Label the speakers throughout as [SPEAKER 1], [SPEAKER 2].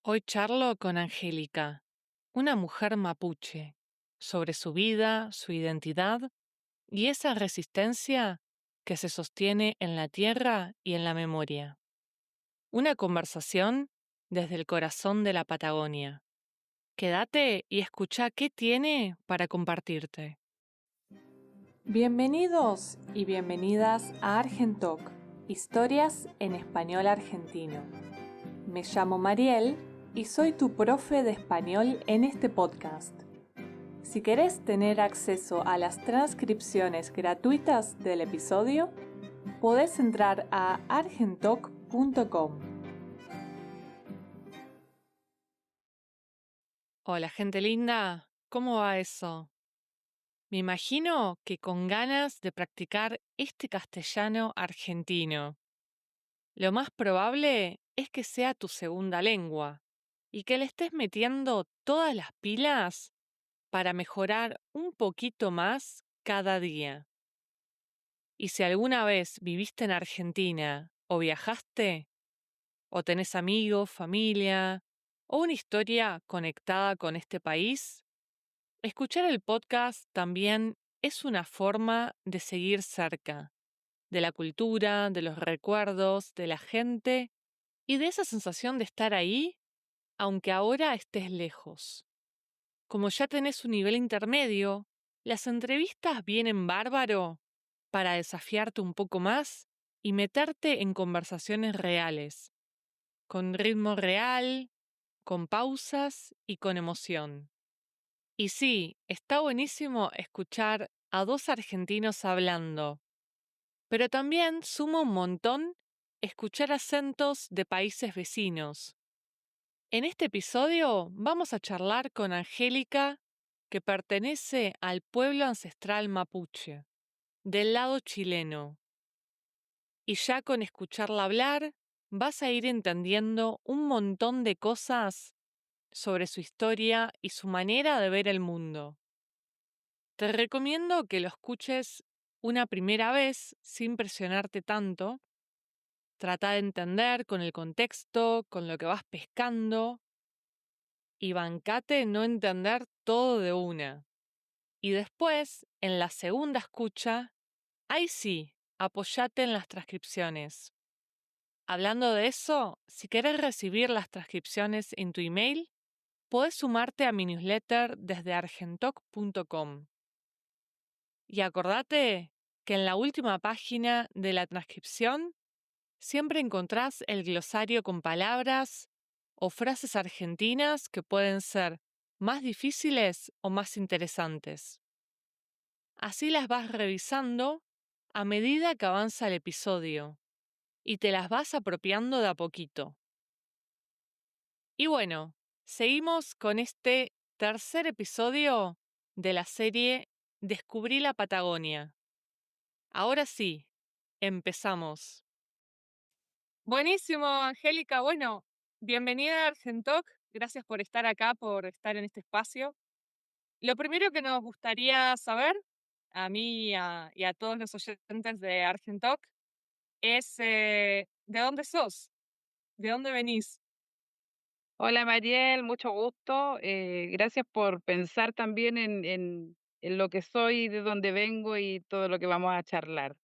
[SPEAKER 1] Hoy charlo con Angélica, una mujer mapuche, sobre su vida, su identidad y esa resistencia que se sostiene en la tierra y en la memoria. Una conversación desde el corazón de la Patagonia. Quédate y escucha qué tiene para compartirte. Bienvenidos y bienvenidas a Argentalk, historias en español argentino. Me llamo Mariel y soy tu profe de español en este podcast. Si querés tener acceso a las transcripciones gratuitas del episodio, podés entrar a argentalk.com. Hola, gente linda, ¿cómo va eso? Me imagino que con ganas de practicar este castellano argentino. Lo más probable es que sea tu segunda lengua y que le estés metiendo todas las pilas para mejorar un poquito más cada día. Y si alguna vez viviste en Argentina o viajaste, o tenés amigos, familia, o una historia conectada con este país, escuchar el podcast también es una forma de seguir cerca de la cultura, de los recuerdos, de la gente y de esa sensación de estar ahí, aunque ahora estés lejos. Como ya tenés un nivel intermedio, las entrevistas vienen bárbaro para desafiarte un poco más y meterte en conversaciones reales, con ritmo real, con pausas y con emoción. Y sí, está buenísimo escuchar a dos argentinos hablando, pero también suma un montón escuchar acentos de países vecinos. En este episodio vamos a charlar con Angélica, que pertenece al pueblo ancestral mapuche, del lado chileno. Y ya con escucharla hablar, vas a ir entendiendo un montón de cosas sobre su historia y su manera de ver el mundo. Te recomiendo que lo escuches una primera vez sin presionarte tanto. Trata de entender con el contexto, con lo que vas pescando, y bancate no entender todo de una. Y después, en la segunda escucha, ahí sí, apoyate en las transcripciones. Hablando de eso, si querés recibir las transcripciones en tu email, podés sumarte a mi newsletter desde argentoc.com. Y acordate que en la última página de la transcripción siempre encontrás el glosario con palabras o frases argentinas que pueden ser más difíciles o más interesantes. Así las vas revisando a medida que avanza el episodio y te las vas apropiando de a poquito. Y bueno, seguimos con este tercer episodio de la serie Descubrí la Patagonia. Ahora sí, empezamos. Buenísimo, Angélica. Bueno, bienvenida a Argentoc. Gracias por estar acá, por estar en este espacio. Lo primero que nos gustaría saber, a mí y a todos los oyentes de Argentoc, es ¿de dónde sos? ¿De dónde venís?
[SPEAKER 2] Hola Mariel, mucho gusto. Gracias por pensar también en lo que soy, de dónde vengo y todo lo que vamos a charlar.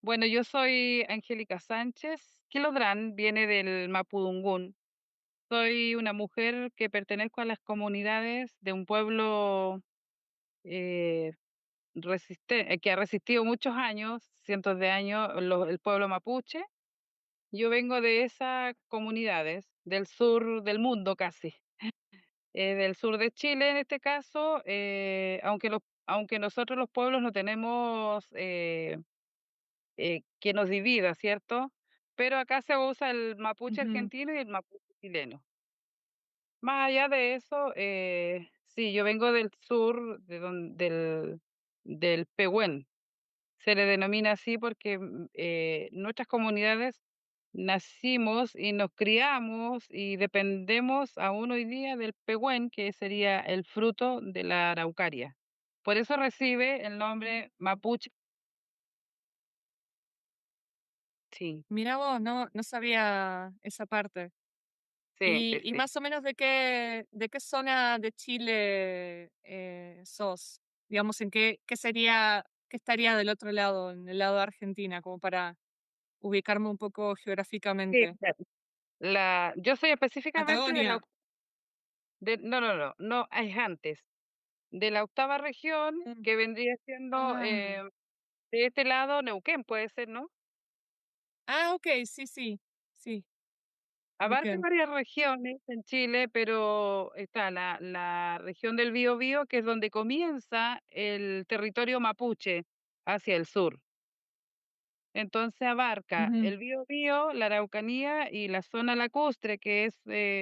[SPEAKER 2] Bueno, yo soy Angélica Sánchez. Kilodrán viene del Mapudungún. Soy una mujer que pertenezco a las comunidades de un pueblo eh, que ha resistido muchos años, cientos de años, el pueblo mapuche. Yo vengo de esas comunidades del sur del mundo casi. Del sur de Chile en este caso, aunque nosotros los pueblos no tenemos que nos divida, ¿cierto? Pero acá se usa el mapuche
[SPEAKER 1] Ujú,
[SPEAKER 2] argentino y el mapuche chileno. Más allá de eso, sí, yo vengo del sur, del Pehuen. Se le denomina así porque nuestras comunidades nacimos y nos criamos y dependemos aún hoy día del pehuen, que sería el fruto de la araucaria. Por eso recibe el nombre mapuche. Sí,
[SPEAKER 1] mirá vos, no sabía esa parte.
[SPEAKER 2] Sí, sí,
[SPEAKER 1] Y
[SPEAKER 2] sí.
[SPEAKER 1] más o menos de qué zona de Chile, sos? Digamos, ¿en qué estaría del otro lado, en el lado de Argentina? Como para ubicarme un poco
[SPEAKER 2] Sí,
[SPEAKER 1] geográficamente.
[SPEAKER 2] yo soy específicamente de la
[SPEAKER 1] Patagonia.
[SPEAKER 2] no, no, no, no, es antes, de la octava región,
[SPEAKER 1] Mm.
[SPEAKER 2] que vendría siendo,
[SPEAKER 1] Ah.
[SPEAKER 2] de este lado Neuquén, puede ser, ¿no?
[SPEAKER 1] Ah, okey, sí, sí, sí,
[SPEAKER 2] Abarca
[SPEAKER 1] Neuquén.
[SPEAKER 2] varias regiones en Chile, pero está la región del Biobío, que es donde comienza el territorio mapuche hacia el sur. Entonces abarca
[SPEAKER 1] Ujú.
[SPEAKER 2] el Biobío, la Araucanía y la zona lacustre, que es,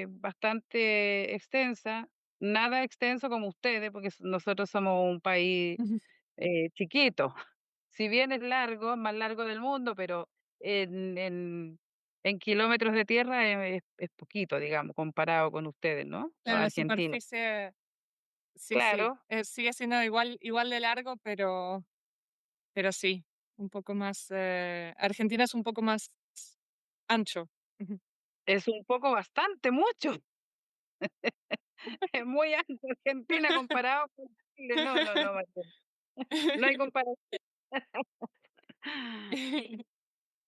[SPEAKER 2] bastante extensa, nada extenso como ustedes, porque nosotros somos un país,
[SPEAKER 1] Ujú.
[SPEAKER 2] chiquito. Si bien es largo, más largo del mundo, pero en kilómetros de tierra es poquito, digamos, comparado con ustedes, ¿no? Los
[SPEAKER 1] Claro, la
[SPEAKER 2] argentinos.
[SPEAKER 1] superficie sí, sí,
[SPEAKER 2] Claro,
[SPEAKER 1] sigue siendo igual de largo, pero sí, un poco más, Argentina es un poco más ancho. Ujú.
[SPEAKER 2] es un poco bastante, mucho, es muy alto Argentina comparado con Chile. No, no, no, Marcelo, no hay comparación.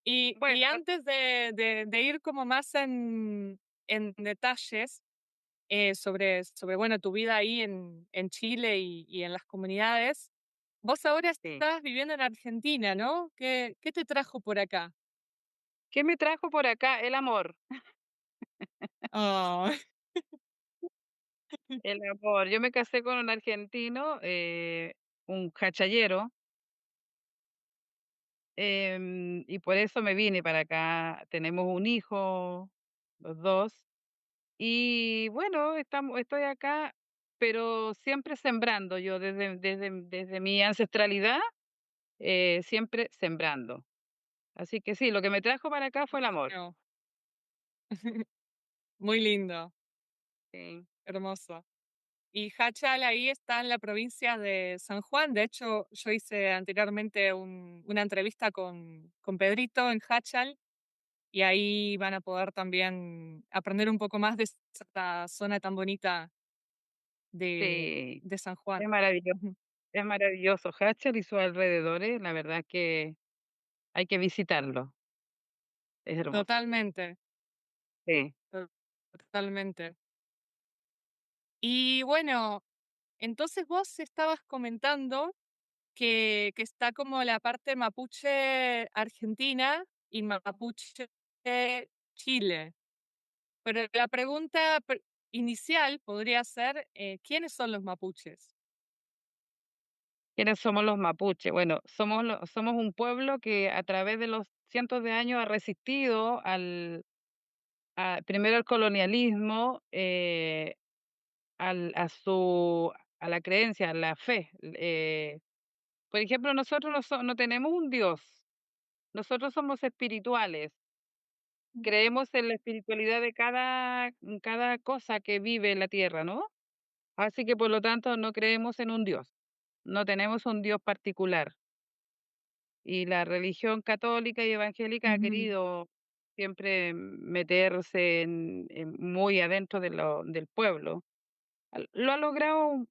[SPEAKER 1] Y
[SPEAKER 2] Bueno,
[SPEAKER 1] antes de ir como más en detalles, sobre, bueno, tu vida ahí en Chile y en las comunidades, vos ahora
[SPEAKER 2] sí.
[SPEAKER 1] estás viviendo en Argentina, ¿no? ¿Qué te trajo por acá?
[SPEAKER 2] ¿Qué me trajo por acá? El amor,
[SPEAKER 1] Oh.
[SPEAKER 2] el amor. Yo me casé con un argentino, un jachallero, y por eso me vine para acá. Tenemos un hijo, los 2, y bueno, estoy acá, pero siempre sembrando, yo desde mi ancestralidad, siempre sembrando. Así que sí, lo que me trajo para acá fue el amor.
[SPEAKER 1] No, muy lindo,
[SPEAKER 2] Sí,
[SPEAKER 1] hermoso. Y Hachal ahí está en la provincia de San Juan. De hecho, yo hice anteriormente una entrevista con Pedrito en Hachal y ahí van a poder también aprender un poco más de esta zona tan bonita
[SPEAKER 2] sí,
[SPEAKER 1] de San Juan.
[SPEAKER 2] es maravilloso,
[SPEAKER 1] Ujú.
[SPEAKER 2] es maravilloso. Hatcher y sus alrededores, la verdad que hay que visitarlo, es hermoso.
[SPEAKER 1] Totalmente,
[SPEAKER 2] Sí.
[SPEAKER 1] to- totalmente. Y bueno, entonces vos estabas comentando que está como la parte mapuche argentina y mapuche Chile. Pero la pregunta inicial podría ser, ¿quiénes son los mapuches?
[SPEAKER 2] ¿Quiénes somos los mapuches? Bueno, somos un pueblo que a través de los cientos de años ha resistido primero al colonialismo, a la creencia, a la fe. Por ejemplo, nosotros no tenemos un Dios, nosotros somos espirituales. Creemos en la espiritualidad de cada cosa que vive en la tierra, ¿no? Así que, por lo tanto, no creemos en un Dios, no tenemos un Dios particular. Y la religión católica y evangélica ha
[SPEAKER 1] Ujú,
[SPEAKER 2] querido siempre meterse muy adentro del pueblo. Lo ha logrado,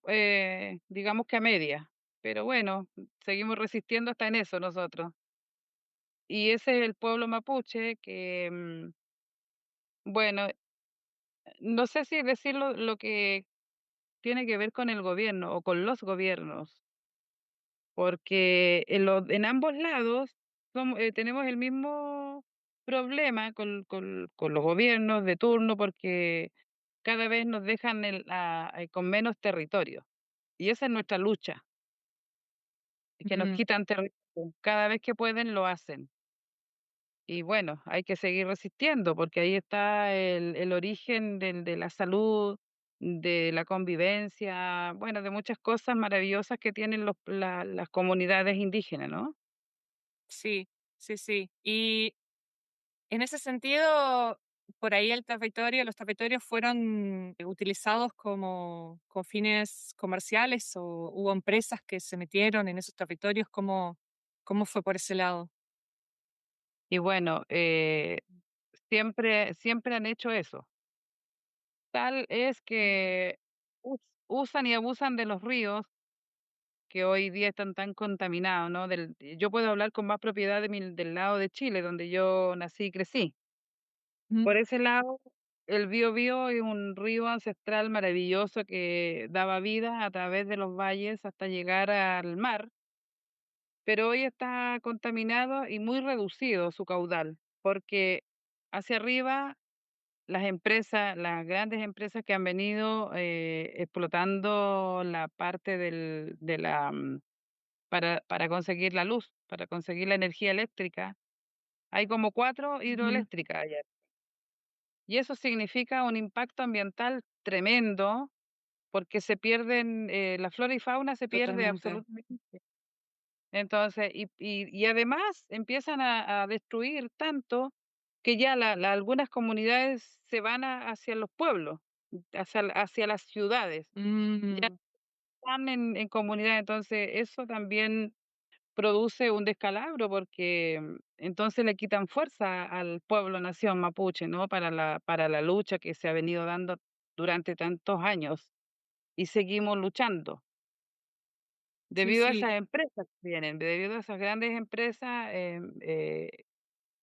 [SPEAKER 2] digamos que a medias, pero bueno, seguimos resistiendo hasta en eso nosotros. Y ese es el pueblo mapuche que, bueno, no sé si decirlo lo que tiene que ver con el gobierno o con los gobiernos, porque en ambos lados tenemos el mismo problema con los gobiernos de turno, porque cada vez nos dejan con menos territorio. Y esa es nuestra lucha, es que nos
[SPEAKER 1] ujú.
[SPEAKER 2] quitan territorio. Cada vez que pueden lo hacen. Y bueno, hay que seguir resistiendo, porque ahí está el origen de la salud, de la convivencia, bueno, de muchas cosas maravillosas que tienen las comunidades indígenas, ¿no?
[SPEAKER 1] Sí, sí, sí. Y en ese sentido, por ahí los territorios fueron utilizados como con fines comerciales o hubo empresas que se metieron en esos territorios. ¿Cómo fue por ese lado?
[SPEAKER 2] Y bueno, siempre han hecho eso. tal es que usan y abusan de los ríos que hoy día están tan contaminados, ¿no? Yo puedo hablar con más propiedad del lado de Chile, donde yo nací y crecí.
[SPEAKER 1] Ujú,
[SPEAKER 2] Por ese lado, el Biobío es un río ancestral maravilloso que daba vida a través de los valles hasta llegar al mar, pero hoy está contaminado y muy reducido su caudal, porque hacia arriba las grandes empresas que han venido explotando la parte para conseguir la luz, para conseguir la energía eléctrica, hay como 4
[SPEAKER 1] ujú,
[SPEAKER 2] hidroeléctricas allá. Y eso significa un impacto ambiental tremendo, porque se pierden, la flora y fauna se pierde
[SPEAKER 1] totalmente.
[SPEAKER 2] absolutamente. Entonces, y además empiezan a destruir tanto que ya algunas comunidades se van hacia los pueblos, hacia las ciudades, ya
[SPEAKER 1] Mm,
[SPEAKER 2] están en comunidad, entonces eso también produce un descalabro porque entonces le quitan fuerza al pueblo nación mapuche, ¿no? Para la lucha que se ha venido dando durante tantos años y seguimos luchando.
[SPEAKER 1] sí,
[SPEAKER 2] Debido a
[SPEAKER 1] sí.
[SPEAKER 2] esas empresas que vienen, debido a esas grandes empresas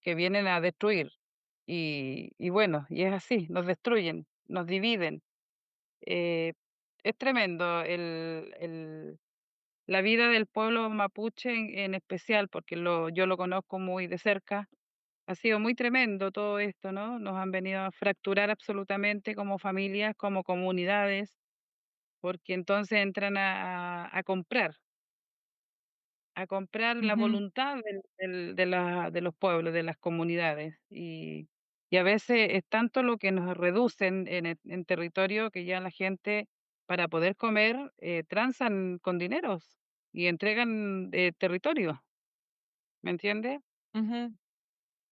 [SPEAKER 2] que vienen a destruir. Y bueno, y es así, nos destruyen, nos dividen. Eh, es tremendo la vida del pueblo mapuche en especial, porque yo lo conozco muy de cerca. Ha sido muy tremendo todo esto, ¿no? Nos han venido a fracturar absolutamente como familias, como comunidades, porque entonces entran a comprar la
[SPEAKER 1] Ujú,
[SPEAKER 2] voluntad de los pueblos, de las comunidades. Y a veces es tanto lo que nos reducen en territorio que ya la gente, para poder comer, transan con dineros y entregan territorio, ¿me entiendes?
[SPEAKER 1] ujú,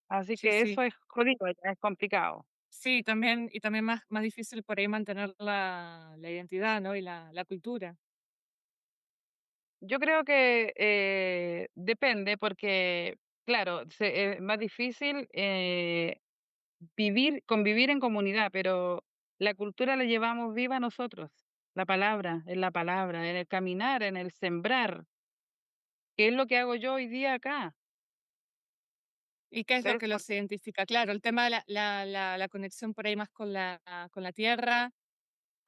[SPEAKER 2] Así
[SPEAKER 1] sí,
[SPEAKER 2] que
[SPEAKER 1] sí.
[SPEAKER 2] eso es jodido, ya es complicado.
[SPEAKER 1] Sí, también, y también más difícil por ahí mantener la identidad, ¿no? Y la cultura.
[SPEAKER 2] Yo creo que depende porque, claro, es más difícil convivir en comunidad, pero la cultura la llevamos viva nosotros. La palabra, en el caminar, en el sembrar, que es lo que hago yo hoy día acá.
[SPEAKER 1] ¿Y qué es lo
[SPEAKER 2] ¿Ves?
[SPEAKER 1] que los identifica? Claro, el tema de la conexión por ahí más con la tierra.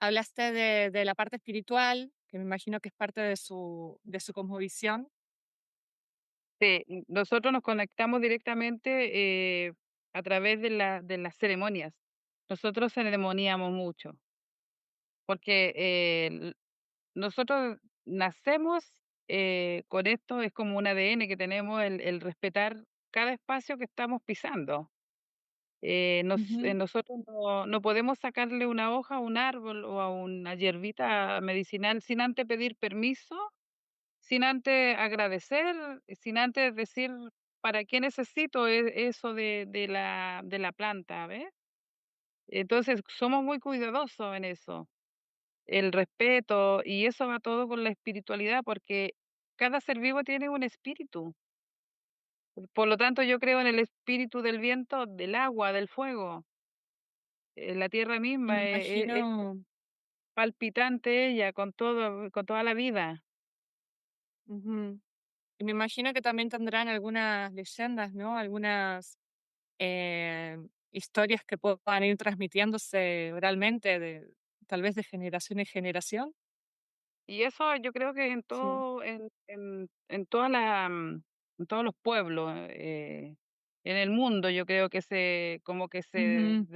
[SPEAKER 1] Hablaste de la parte espiritual, que me imagino que es parte de su cosmovisión.
[SPEAKER 2] Nosotros nos conectamos directamente a través de las ceremonias. Nosotros ceremoniamos mucho, porque nosotros nacemos con esto, es como un ADN que tenemos, el respetar cada espacio que estamos pisando.
[SPEAKER 1] Ujú,
[SPEAKER 2] Nosotros no podemos sacarle una hoja a un árbol o a una hierbita medicinal sin antes pedir permiso, sin antes agradecer, sin antes decir para qué necesito eso de la planta, ¿ves? Entonces, somos muy cuidadosos en eso. El respeto, y eso va todo con la espiritualidad, porque cada ser vivo tiene un espíritu. Por lo tanto, yo creo en el espíritu del viento, del agua, del fuego. La tierra
[SPEAKER 1] y me
[SPEAKER 2] misma es
[SPEAKER 1] imagino
[SPEAKER 2] palpitante ella con toda la vida.
[SPEAKER 1] ujú, y me imagino que también tendrán algunas leyendas, ¿no? Algunas, historias que puedan ir transmitiéndose oralmente de tal vez de generación en generación.
[SPEAKER 2] Y eso yo creo que en
[SPEAKER 1] Sí.
[SPEAKER 2] todo, en todos los pueblos, en el mundo, yo creo que como que
[SPEAKER 1] Ujú,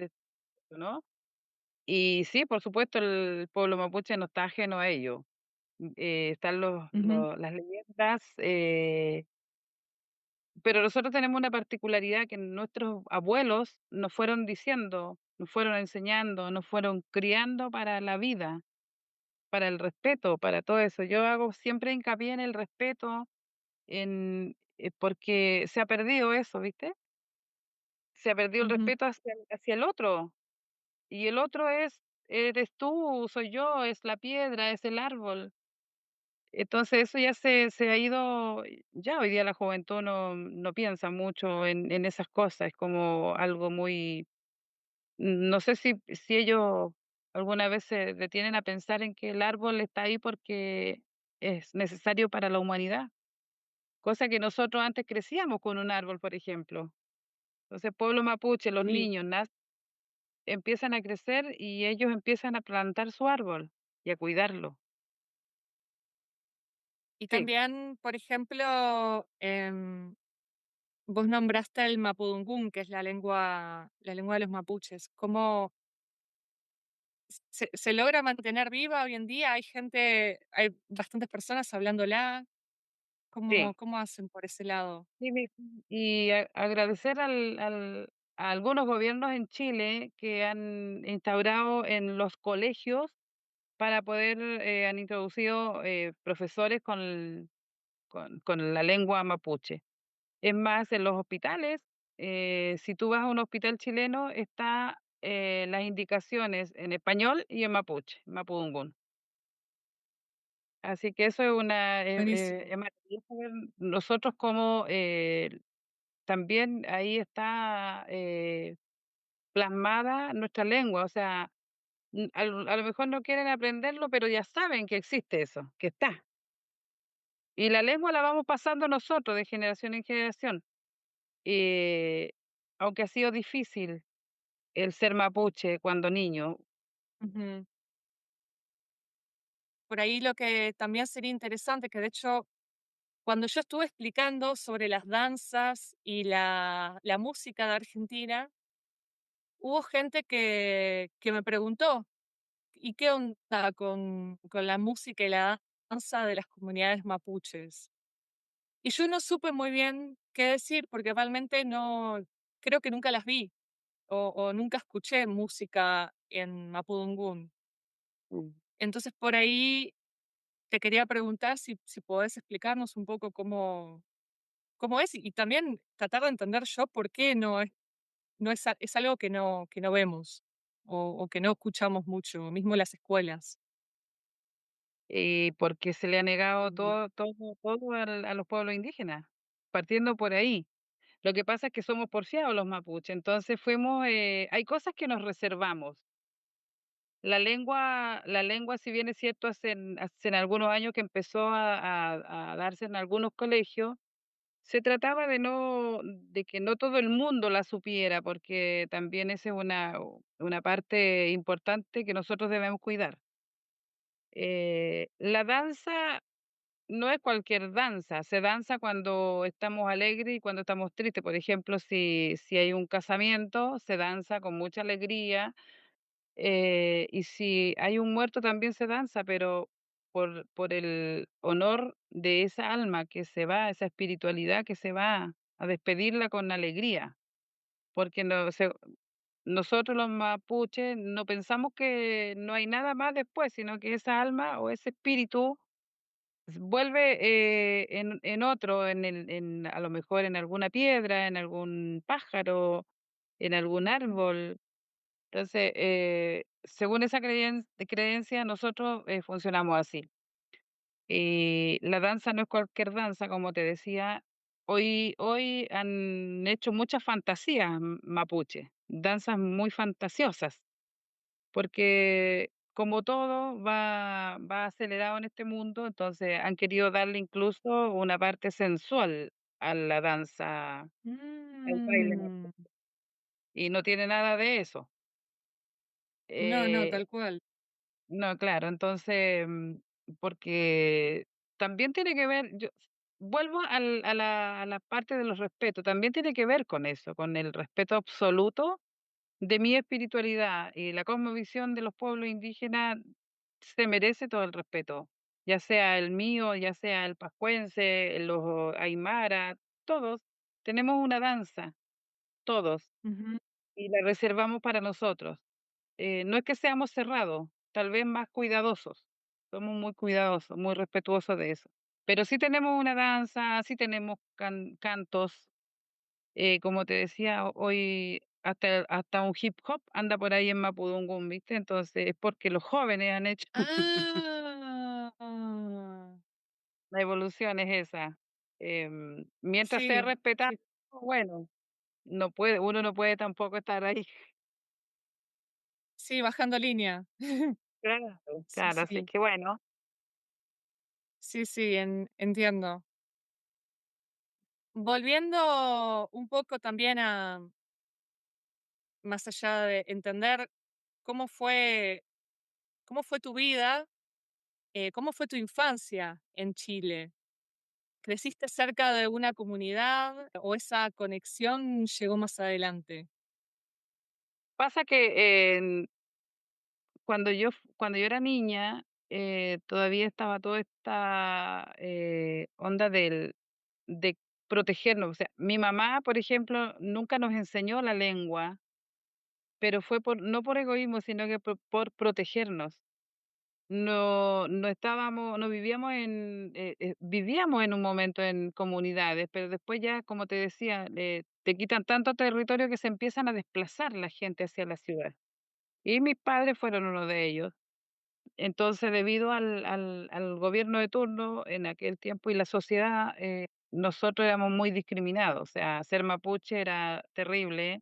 [SPEAKER 2] ¿no? Y sí, por supuesto, el pueblo mapuche no está ajeno a ello. Están
[SPEAKER 1] ujú,
[SPEAKER 2] las leyendas, pero nosotros tenemos una particularidad que nuestros abuelos nos fueron diciendo, nos fueron enseñando, nos fueron criando para la vida, para el respeto, para todo eso. Yo hago siempre hincapié en el respeto, porque se ha perdido eso, ¿viste? Se ha perdido el
[SPEAKER 1] ujú,
[SPEAKER 2] respeto hacia el otro. Y el otro eres tú, soy yo, es la piedra, es el árbol. Entonces eso ya se ha ido, ya hoy día la juventud no piensa mucho en esas cosas, es como algo muy, no sé si ellos alguna vez se detienen a pensar en que el árbol está ahí porque es necesario para la humanidad, cosa que nosotros antes crecíamos con un árbol, por ejemplo. Entonces, pueblo mapuche, los
[SPEAKER 1] Sí.
[SPEAKER 2] niños empiezan a crecer y ellos empiezan a plantar su árbol y a cuidarlo.
[SPEAKER 1] Y
[SPEAKER 2] Sí,
[SPEAKER 1] también, por ejemplo, vos nombraste el mapudungún, que es la lengua de los mapuches. ¿Cómo se logra mantener viva hoy en día? Hay bastantes personas hablándola. ¿Cómo
[SPEAKER 2] sí.
[SPEAKER 1] cómo hacen por ese lado?
[SPEAKER 2] Sí, y agradecer a algunos gobiernos en Chile que han instaurado en los colegios para poder, han introducido profesores con la lengua mapuche. Es más, en los hospitales, si tú vas a un hospital chileno, está las indicaciones en español y en mapuche, mapudungún. Así que eso es
[SPEAKER 1] Buenísimo.
[SPEAKER 2] es maravilloso ver nosotros como también ahí está, plasmada nuestra lengua, o sea, a lo mejor no quieren aprenderlo, pero ya saben que existe eso, que está. Y la lengua la vamos pasando nosotros de generación en generación. Eh, Aunque ha sido difícil el ser mapuche cuando niño.
[SPEAKER 1] Ujú. Por ahí lo que también sería interesante, que de hecho, cuando yo estuve explicando sobre las danzas y la música de Argentina, hubo gente que me preguntó: "¿Y qué onda con la música y la danza de las comunidades mapuches?". Y yo no supe muy bien qué decir, porque realmente no creo que nunca las vi, o nunca escuché música en mapudungún.
[SPEAKER 2] Mm.
[SPEAKER 1] Entonces, por ahí te quería preguntar si podés explicarnos un poco cómo es, y también tratar de entender yo por qué no es algo que no vemos, o que no escuchamos mucho, mismo en las escuelas.
[SPEAKER 2] Porque se le ha negado
[SPEAKER 1] Mm.
[SPEAKER 2] todo a los pueblos indígenas, partiendo por ahí. Lo que pasa es que somos porfiados los mapuches, entonces hay cosas que nos reservamos. La lengua, si bien es cierto, hace algunos años que empezó a darse en algunos colegios, se trataba de que no todo el mundo la supiera, porque también esa es una parte importante que nosotros debemos cuidar. La danza no es cualquier danza, se danza cuando estamos alegres y cuando estamos tristes. Por ejemplo, si hay un casamiento, se danza con mucha alegría, y si hay un muerto también se danza, pero por el honor de esa alma que se va, esa espiritualidad que se va, a despedirla con alegría, porque nosotros los mapuches no pensamos que no hay nada más después, sino que esa alma o ese espíritu vuelve, en otro, a lo mejor en alguna piedra, en algún pájaro, en algún árbol. Entonces, según esa creencia, nosotros, funcionamos así. La danza no es cualquier danza, como te decía. Hoy han hecho muchas fantasías mapuche, danzas muy fantasiosas, porque como todo va acelerado en este mundo, entonces han querido darle incluso una parte sensual a la danza, al baile,
[SPEAKER 1] Mm.
[SPEAKER 2] y no tiene nada de eso.
[SPEAKER 1] No, no,
[SPEAKER 2] Eh
[SPEAKER 1] tal cual.
[SPEAKER 2] No, claro, entonces, porque también tiene que ver, vuelvo a la parte de los respetos, también tiene que ver con eso, con el respeto absoluto de mi espiritualidad, y la cosmovisión de los pueblos indígenas se merece todo el respeto, ya sea el mío, ya sea el pascuense, los aymara, todos tenemos una danza, todos,
[SPEAKER 1] Ujú.
[SPEAKER 2] y la reservamos para nosotros. No es que seamos cerrados, tal vez más cuidadosos. Somos muy cuidadosos, muy respetuosos de eso. Pero sí tenemos una danza, sí tenemos cantos, como te decía, hoy hasta un hip hop anda por ahí en Mapudungun, ¿viste? Entonces, es porque los jóvenes han hecho
[SPEAKER 1] Ah.
[SPEAKER 2] la evolución es esa. Mientras sea
[SPEAKER 1] Sí,
[SPEAKER 2] respetado,
[SPEAKER 1] sí.
[SPEAKER 2] bueno, uno no puede tampoco estar ahí.
[SPEAKER 1] Sí, bajando línea.
[SPEAKER 2] Claro,
[SPEAKER 1] Sí,
[SPEAKER 2] claro, así
[SPEAKER 1] sí,
[SPEAKER 2] que bueno,
[SPEAKER 1] sí, sí, entiendo. Volviendo un poco también a, más allá de entender cómo fue, cómo fue tu vida, cómo fue tu infancia en Chile. ¿Creciste cerca de una comunidad o esa conexión llegó más adelante?
[SPEAKER 2] pasa que cuando yo era niña, todavía estaba toda esta, onda de protegernos. O sea, mi mamá, por ejemplo, nunca nos enseñó la lengua, pero fue no por egoísmo, sino que por protegernos. No vivíamos vivíamos en un momento en comunidades, pero después ya, como te decía, te quitan tanto territorio que se empiezan a desplazar la gente hacia la ciudad. Y mis padres fueron uno de ellos. Entonces, debido al gobierno de turno en aquel tiempo y la sociedad, nosotros éramos muy discriminados. O sea, ser mapuche era terrible,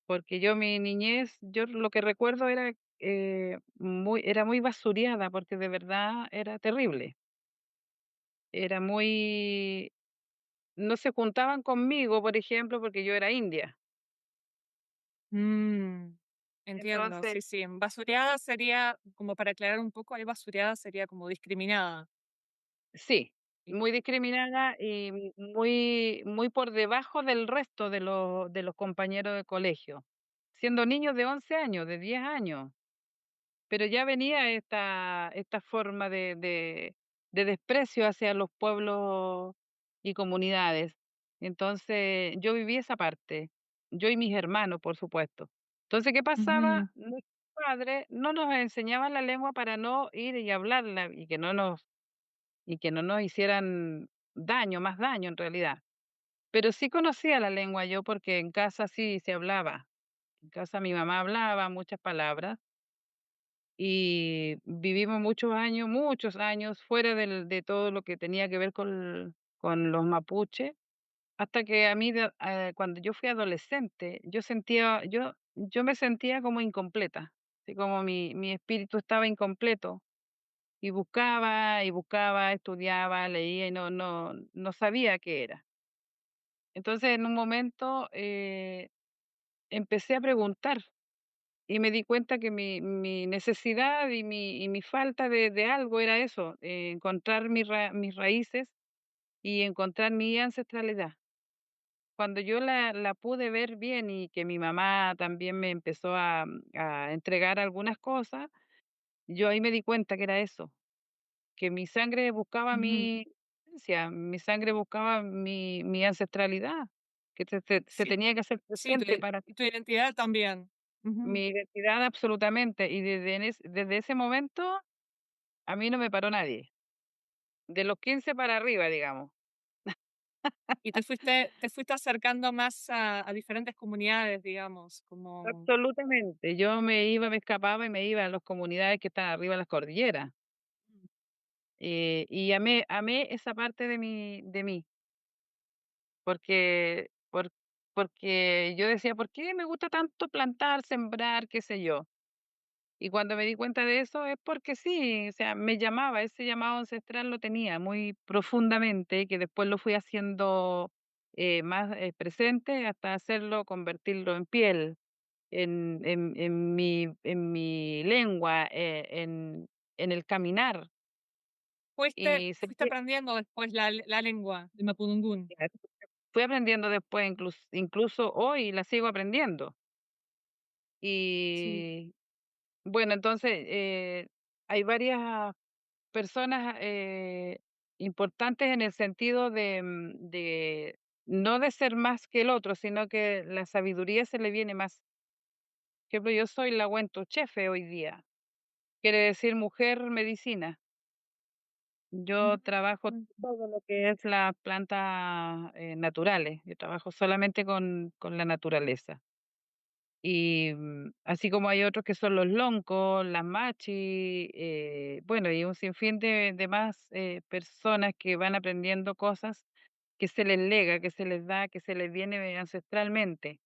[SPEAKER 2] porque yo mi niñez, yo lo que recuerdo era, era muy basureada, porque de verdad era terrible. Era muy no se juntaban conmigo, por ejemplo, porque yo era india.
[SPEAKER 1] Mm, entiendo,
[SPEAKER 2] Entonces
[SPEAKER 1] sí, sí. Basureada sería, como para aclarar un poco, ahí basureada sería como discriminada.
[SPEAKER 2] sí,
[SPEAKER 1] Sí.
[SPEAKER 2] muy discriminada y muy por debajo del resto de los compañeros de colegio, siendo niños de 11 años, de 10 años, pero ya venía esta forma de desprecio hacia los pueblos y comunidades. Entonces, yo viví esa parte, yo y mis hermanos, por supuesto. Entonces, ¿qué pasaba?
[SPEAKER 1] Ujú,
[SPEAKER 2] Nuestros padres no nos enseñaban la lengua para no ir y hablarla y que no nos hicieran daño, más daño en realidad. Pero sí conocía la lengua yo porque en casa sí se hablaba. En casa mi mamá hablaba muchas palabras y vivimos muchos años fuera de todo lo que tenía que ver con los mapuches, hasta que a mí, cuando yo fui adolescente, yo me sentía como incompleta, así como mi espíritu estaba incompleto. Y buscaba, estudiaba, leía y no sabía qué era. Entonces, en un momento, empecé a preguntar y me di cuenta que mi necesidad y mi falta de algo era eso, encontrar mis raíces y encontrar mi ancestralidad. Cuando yo la pude ver bien y que mi mamá también me empezó a entregar algunas cosas, yo ahí me di cuenta que era eso. Que mi sangre buscaba
[SPEAKER 1] ujú.
[SPEAKER 2] mi esencia, mi sangre buscaba mi ancestralidad, que se
[SPEAKER 1] Sí,
[SPEAKER 2] tenía que hacer
[SPEAKER 1] sí,
[SPEAKER 2] presente para
[SPEAKER 1] tu identidad también. Ujú.
[SPEAKER 2] mi identidad absolutamente, y desde ese momento a mí no me paró nadie, de los 15 para arriba, digamos.
[SPEAKER 1] Y te fuiste acercando más a diferentes comunidades, digamos, como
[SPEAKER 2] Absolutamente, yo me escapaba y me iba a las comunidades que están arriba de las cordilleras, y amé esa parte de mí. Porque porque yo decía: "¿Por qué me gusta tanto plantar, sembrar, qué sé yo?". Y cuando me di cuenta de eso es porque sí, o sea, me llamaba, ese llamado ancestral lo tenía muy profundamente, que después lo fui haciendo, más, presente hasta hacerlo, convertirlo en piel, en mi lengua, en el caminar. Y
[SPEAKER 1] fuiste
[SPEAKER 2] sentí
[SPEAKER 1] aprendiendo después la lengua, el mapudungún.
[SPEAKER 2] fui aprendiendo después, incluso hoy la sigo aprendiendo.
[SPEAKER 1] Sí.
[SPEAKER 2] Y bueno, entonces, hay varias personas, importantes en el sentido de no de ser más que el otro, sino que la sabiduría se le viene más. Por ejemplo, yo soy la Chefe hoy día, quiere decir mujer medicina. Yo trabajo
[SPEAKER 1] Mm.
[SPEAKER 2] todo lo que es las plantas, naturales, yo trabajo solamente con la naturaleza. Y, así como hay otros que son los loncos, las machi, bueno, y un sinfín de más, personas que van aprendiendo cosas que se les lega, que se les da, que se les viene ancestralmente.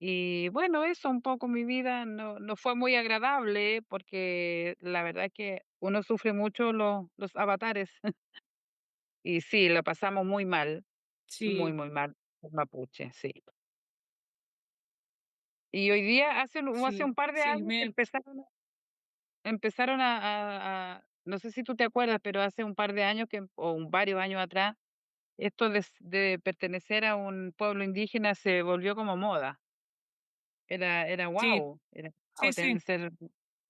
[SPEAKER 2] Y bueno, eso un poco mi vida no fue muy agradable porque la verdad es que uno sufre mucho los avatares. Y sí, lo pasamos muy mal, muy,
[SPEAKER 1] Sí,
[SPEAKER 2] muy mal, los mapuches, sí. Y hoy día, hace
[SPEAKER 1] sí,
[SPEAKER 2] un par de
[SPEAKER 1] sí,
[SPEAKER 2] años empezaron no sé si tú te acuerdas, pero hace un par de años varios años atrás, esto de pertenecer a un pueblo indígena se volvió como moda. Era
[SPEAKER 1] sí,
[SPEAKER 2] guau, era
[SPEAKER 1] sí,
[SPEAKER 2] guau
[SPEAKER 1] sí.
[SPEAKER 2] tener ser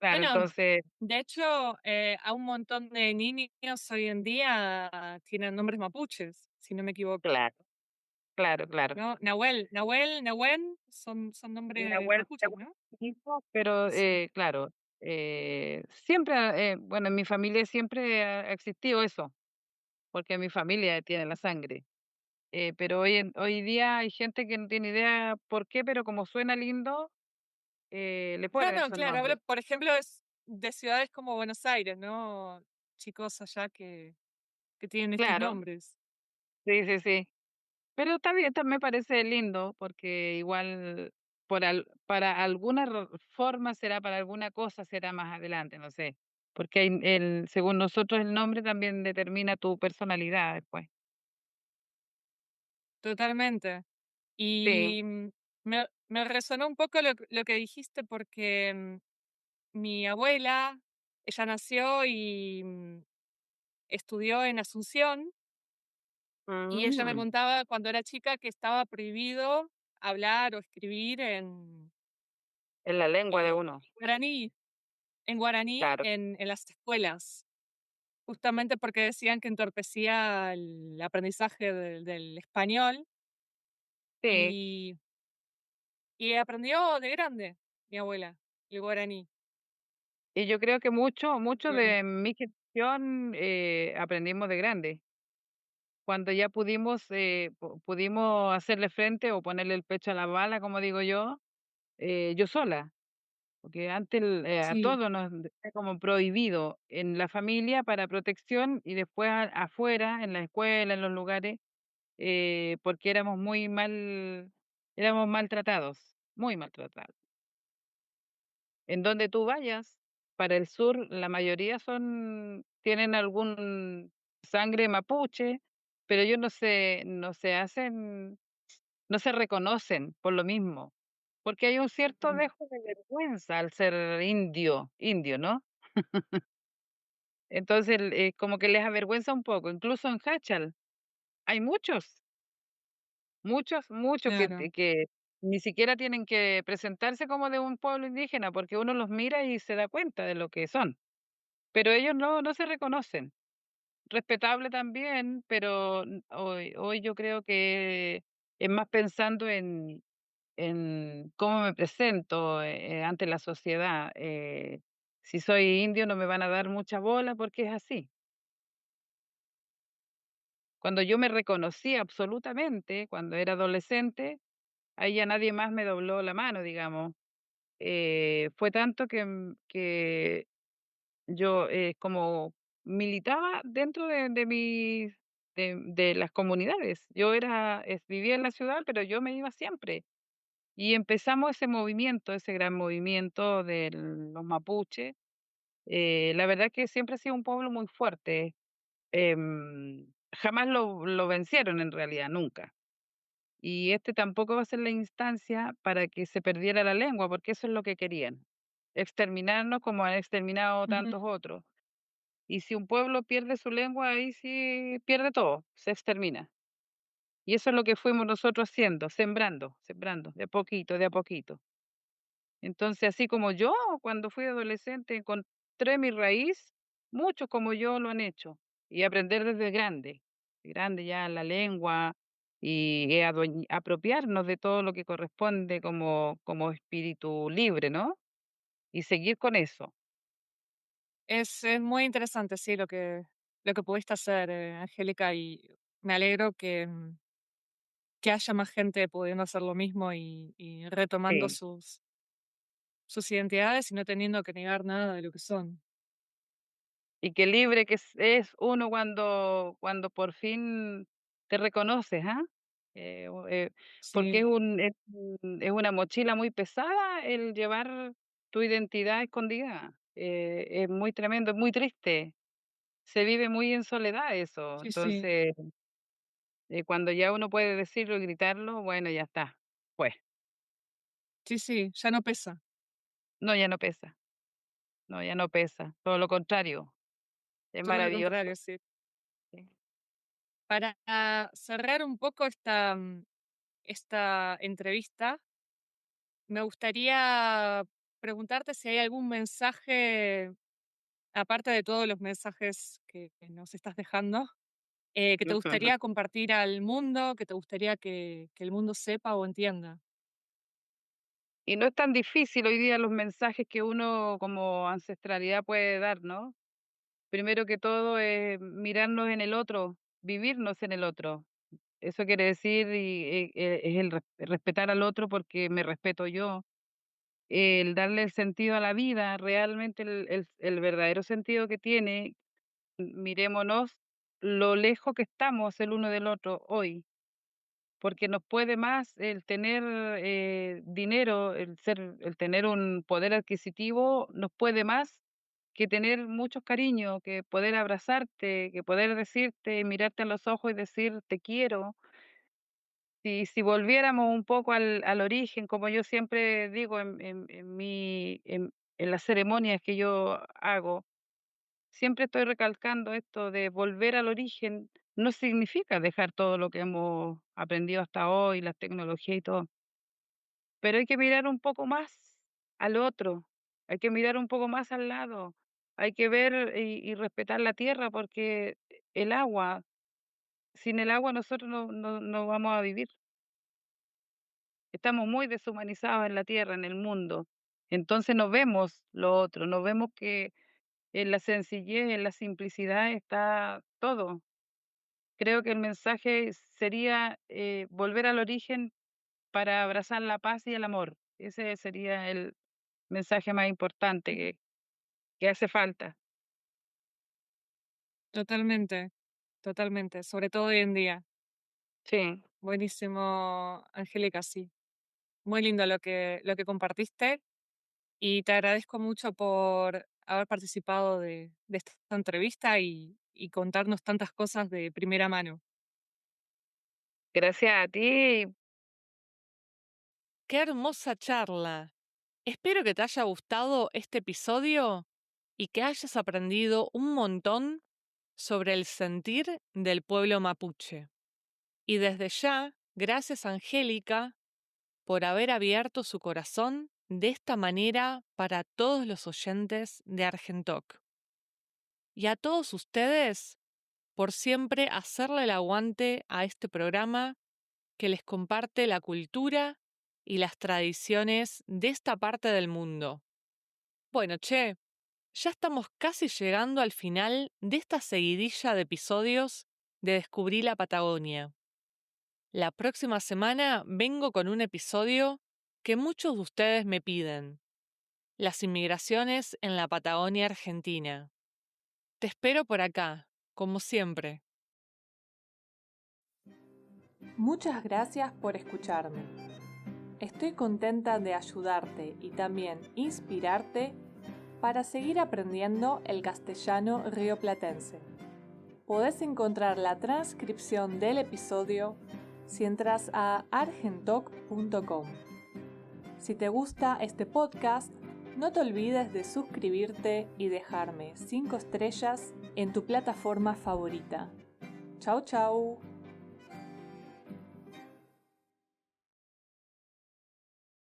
[SPEAKER 2] claro,
[SPEAKER 1] Bueno,
[SPEAKER 2] entonces
[SPEAKER 1] de hecho, a un montón de niños hoy en día tienen nombres mapuches, si no me equivoco,
[SPEAKER 2] claro, claro, claro.
[SPEAKER 1] ¿no? Nahuel, Nehuen son nombres mapuches,
[SPEAKER 2] Nahuel
[SPEAKER 1] ¿no?
[SPEAKER 2] mismo, pero,
[SPEAKER 1] Sí.
[SPEAKER 2] claro, siempre, bueno, en mi familia siempre ha existido eso, porque mi familia tiene la sangre. Pero hoy día hay gente que no tiene idea por qué, pero como suena lindo, le ponen
[SPEAKER 1] Claro,
[SPEAKER 2] esos
[SPEAKER 1] claro. Hablo,
[SPEAKER 2] nombres.
[SPEAKER 1] por ejemplo, es de ciudades como Buenos Aires, ¿no? Chicos allá que tienen estos
[SPEAKER 2] Claro,
[SPEAKER 1] nombres.
[SPEAKER 2] sí, sí, sí. Pero está bien, me parece lindo, porque igual para alguna forma será, para alguna cosa será más adelante, no sé. Porque según nosotros el nombre también determina tu personalidad después.
[SPEAKER 1] Totalmente.
[SPEAKER 2] Sí.
[SPEAKER 1] Y me resonó un poco lo que dijiste porque mi abuela, ella nació y estudió en Asunción y ella me
[SPEAKER 2] Mm,
[SPEAKER 1] contaba cuando era chica que estaba prohibido hablar o escribir
[SPEAKER 2] en la lengua de uno,
[SPEAKER 1] guaraní, en guaraní
[SPEAKER 2] claro.
[SPEAKER 1] en las escuelas. Justamente porque decían que entorpecía el aprendizaje del español,
[SPEAKER 2] Sí,
[SPEAKER 1] y aprendió de grande mi abuela, el guaraní.
[SPEAKER 2] y yo creo que mucho
[SPEAKER 1] Em,
[SPEAKER 2] de mi generación, aprendimos de grande. Cuando ya pudimos hacerle frente o ponerle el pecho a la bala, como digo yo sola, porque antes a
[SPEAKER 1] sí,
[SPEAKER 2] todos nos era como prohibido en la familia para protección y después afuera, en la escuela, en los lugares, porque éramos maltratados, muy maltratados. En donde tú vayas, para el sur, la mayoría tienen algún sangre mapuche, pero ellos no se reconocen por lo mismo, porque hay un cierto
[SPEAKER 1] mm,
[SPEAKER 2] dejo de vergüenza al ser indio, ¿no? Entonces, como que les avergüenza un poco, incluso en Háchal hay muchos
[SPEAKER 1] claro.
[SPEAKER 2] que ni siquiera tienen que presentarse como de un pueblo indígena, porque uno los mira y se da cuenta de lo que son. Pero ellos no se reconocen. Respetable también, pero hoy yo creo que es más pensando en cómo me presento, ante la sociedad. Si soy indio no me van a dar mucha bola porque es así. Cuando yo me reconocí absolutamente, cuando era adolescente, ahí ya nadie más me dobló la mano, digamos. Fue tanto que yo, como militaba dentro de las comunidades. Vivía en la ciudad, pero yo me iba siempre. Y empezamos ese movimiento, ese gran movimiento de los mapuches. La verdad que siempre ha sido un pueblo muy fuerte. Jamás lo vencieron en realidad, nunca. Y este tampoco va a ser la instancia para que se perdiera la lengua, porque eso es lo que querían. Exterminarnos como han exterminado
[SPEAKER 1] Ujú.
[SPEAKER 2] tantos otros. Y si un pueblo pierde su lengua, ahí sí pierde todo, se extermina. Y eso es lo que fuimos nosotros haciendo, sembrando, de a poquito, de a poquito. Entonces, así como yo, cuando fui adolescente, encontré mi raíz, muchos como yo lo han hecho. Y aprender desde grande ya la lengua y apropiarnos de todo lo que corresponde como espíritu libre, ¿no? Y seguir con eso.
[SPEAKER 1] Es muy interesante, sí, lo que pudiste hacer, Angélica, y me alegro que haya más gente pudiendo hacer lo mismo y retomando
[SPEAKER 2] Sí.
[SPEAKER 1] sus identidades y no teniendo que negar nada de lo que son.
[SPEAKER 2] Y qué libre que es uno cuando por fin te reconoces, ¿ah? porque
[SPEAKER 1] Sí,
[SPEAKER 2] es una mochila muy pesada el llevar tu identidad escondida. Es muy tremendo, es muy triste. Se vive muy en soledad eso.
[SPEAKER 1] sí, sí,
[SPEAKER 2] Entonces, cuando ya uno puede decirlo y gritarlo, bueno, ya está, pues.
[SPEAKER 1] sí, sí, ya no pesa.
[SPEAKER 2] No, ya no pesa, no, ya no pesa, todo lo contrario, es
[SPEAKER 1] Todo lo
[SPEAKER 2] maravilloso.
[SPEAKER 1] contrario, sí.
[SPEAKER 2] Sí.
[SPEAKER 1] Para cerrar un poco esta entrevista, me gustaría preguntarte si hay algún mensaje, aparte de todos los mensajes que nos estás dejando, que te gustaría compartir al mundo, que te gustaría que el mundo sepa o entienda.
[SPEAKER 2] Y no es tan difícil hoy día los mensajes que uno como ancestralidad puede dar, ¿no? Primero que todo, mirarnos en el otro, vivirnos en el otro. Eso quiere decir es el respetar al otro porque me respeto yo, el darle el sentido a la vida, realmente el verdadero sentido que tiene, mirémonos lo lejos que estamos el uno del otro hoy. Porque nos puede más el tener, dinero, el tener un poder adquisitivo, nos puede más que tener muchos cariños, que poder abrazarte, que poder decirte, mirarte a los ojos y decir: "Te quiero". Si volviéramos un poco al origen, como yo siempre digo en las ceremonias que yo hago, siempre estoy recalcando esto de volver al origen, no significa dejar todo lo que hemos aprendido hasta hoy, la tecnología y todo, pero hay que mirar un poco más al otro, hay que mirar un poco más al lado, hay que ver y respetar la tierra porque el agua, sin el agua nosotros no vamos a vivir. Estamos muy deshumanizados en la tierra, en el mundo. Entonces no vemos lo otro, no vemos que en la sencillez, en la simplicidad está todo. Creo que el mensaje sería, volver al origen para abrazar la paz y el amor. Ese sería el mensaje más importante que hace falta.
[SPEAKER 1] Totalmente, totalmente, sobre todo hoy en día.
[SPEAKER 2] Sí,
[SPEAKER 1] Buenísimo, Angélica, sí. Muy lindo lo que compartiste y te agradezco mucho por haber participado de esta entrevista y contarnos tantas cosas de primera mano.
[SPEAKER 2] gracias a ti.
[SPEAKER 1] ¡Qué hermosa charla! Espero que te haya gustado este episodio y que hayas aprendido un montón sobre el sentir del pueblo mapuche. Y desde ya, gracias Angélica por haber abierto su corazón de esta manera para todos los oyentes de Argentoc. Y a todos ustedes por siempre hacerle el aguante a este programa que les comparte la cultura y las tradiciones de esta parte del mundo. Bueno, che, ya estamos casi llegando al final de esta seguidilla de episodios de Descubrí la Patagonia. La próxima semana vengo con un episodio que muchos de ustedes me piden: las inmigraciones en la Patagonia Argentina. Te espero por acá, como siempre. Muchas gracias por escucharme. Estoy contenta de ayudarte y también inspirarte para seguir aprendiendo el castellano rioplatense. Podés encontrar la transcripción del episodio si entras a argentoc.com. Si te gusta este podcast, no te olvides de suscribirte y dejarme 5 estrellas en tu plataforma favorita. Chau, chau.